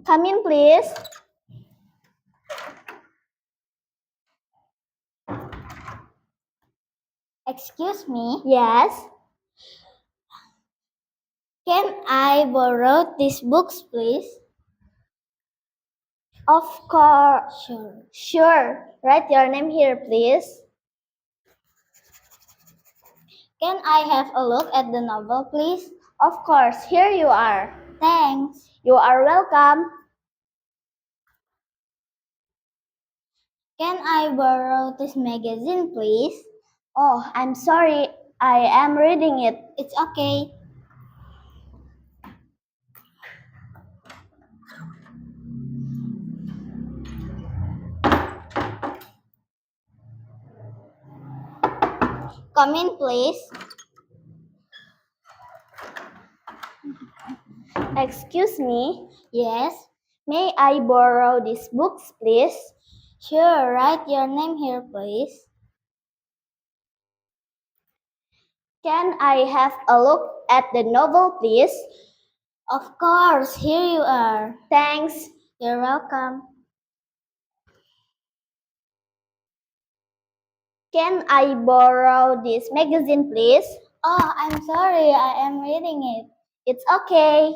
Come in, please. Excuse me, Yes. can I borrow these books, please? Of course. Sure. Sure. Write your name here, please. Can I have a look at the novel, please? Of course. Here you are. Thanks. You are welcome. Can I borrow this magazine, please? Oh, I'm sorry. I am reading it. It's okay. Come in, please. Excuse me. Yes. May I borrow these books, please? Sure, write your name here, please. Can I have a look at the novel, please? Of course, here you are. Thanks. You're welcome. Can I borrow this magazine, please? Oh, I'm sorry, I am reading it. It's okay.